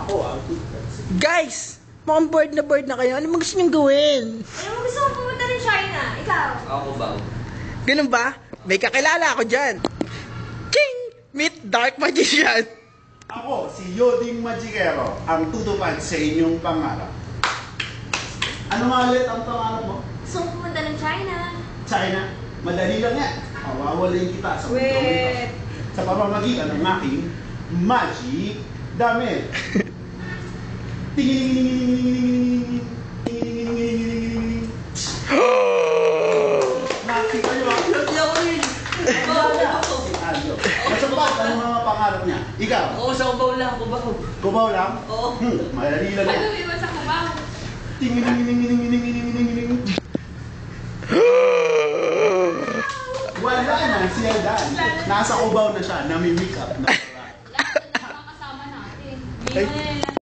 Ako ang toothbrush. Guys! Mukhang bored na kayo. Ano mo gusto niyong gawin? Ano mo gusto mo pumunta ng China? Ikaw? Ako ba? Ganun ba? May kakilala ako dyan. Ching! Meet Dark Magician. Ako, si Yoding Magikero, ang tutupad sa inyong pangarap. Ano nga ulit ang pangarap mo? Gusto mo pumunta ng China? China? Madali lang yan. Mawawalin kita sa mundong ito. Sa pamamagitan ng aking magic damit. Nakita nyo ba? Masabag, ano mga pangarap niya? Ikaw? Ako sa ubaw lang, kubaw. Kubaw lang? Oo. Madali lang yan. Ano iwan sa kubaw? Wala na, si Aldan. Nasa kubaw na siya, nami-make up na. Lahat na nakakasama natin. Hindi Ay. mo na lang